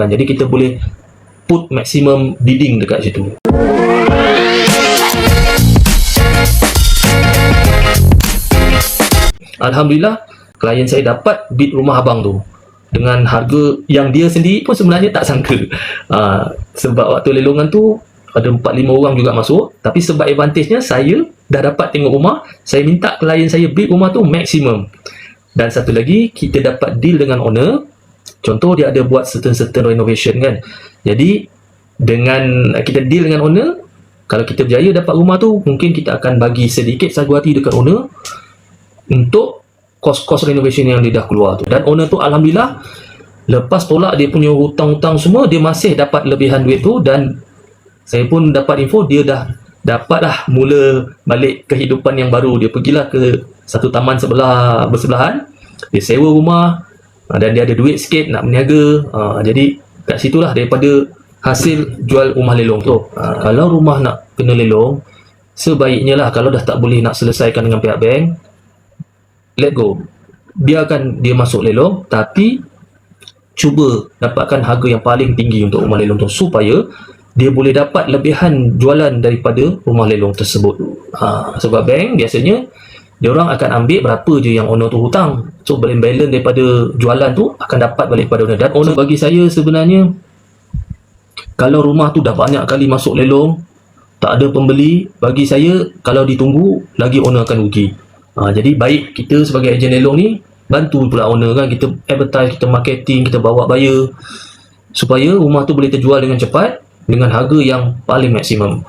kan. Jadi kita boleh put maximum bidding dekat situ. Alhamdulillah, klien saya dapat bid rumah abang tu dengan harga yang dia sendiri pun sebenarnya tak sangka. Sebab waktu lelongan tu ada 4-5 orang juga masuk, tapi sebab advantage-nya saya dah dapat tengok rumah, saya minta klien saya bid rumah tu maksimum. Dan satu lagi, kita dapat deal dengan owner. Contoh dia ada buat certain renovation kan. Jadi dengan kita deal dengan owner, kalau kita berjaya dapat rumah tu, mungkin kita akan bagi sedikit sagu hati dekat owner untuk kos-kos renovation yang dia dah keluar tu. Dan owner tu alhamdulillah, lepas tolak dia punya hutang-hutang semua, dia masih dapat lebihan duit tu. Dan saya pun dapat info dia dah dapat dah mula balik kehidupan yang baru. Dia pergilah ke satu taman bersebelahan, dia sewa rumah, dan dia ada duit sikit nak berniaga. Jadi kat situlah daripada hasil jual rumah lelong tu. Kalau rumah nak kena lelong, sebaiknya lah kalau dah tak boleh nak selesaikan dengan pihak bank, let go, biarkan dia masuk lelong, tapi cuba dapatkan harga yang paling tinggi untuk rumah lelong tu supaya dia boleh dapat lebihan jualan daripada rumah lelong tersebut. Sebab bank biasanya dia orang akan ambil berapa je yang owner tu hutang, so balance daripada jualan tu akan dapat balik pada owner. Dan owner bagi saya sebenarnya, kalau rumah tu dah banyak kali masuk lelong, tak ada pembeli, bagi saya kalau ditunggu lagi owner akan rugi. Jadi baik kita sebagai ejen lelong ni bantu pula owner kan, kita advertise, kita marketing, kita bawa buyer supaya rumah tu boleh terjual dengan cepat dengan harga yang paling maksimum.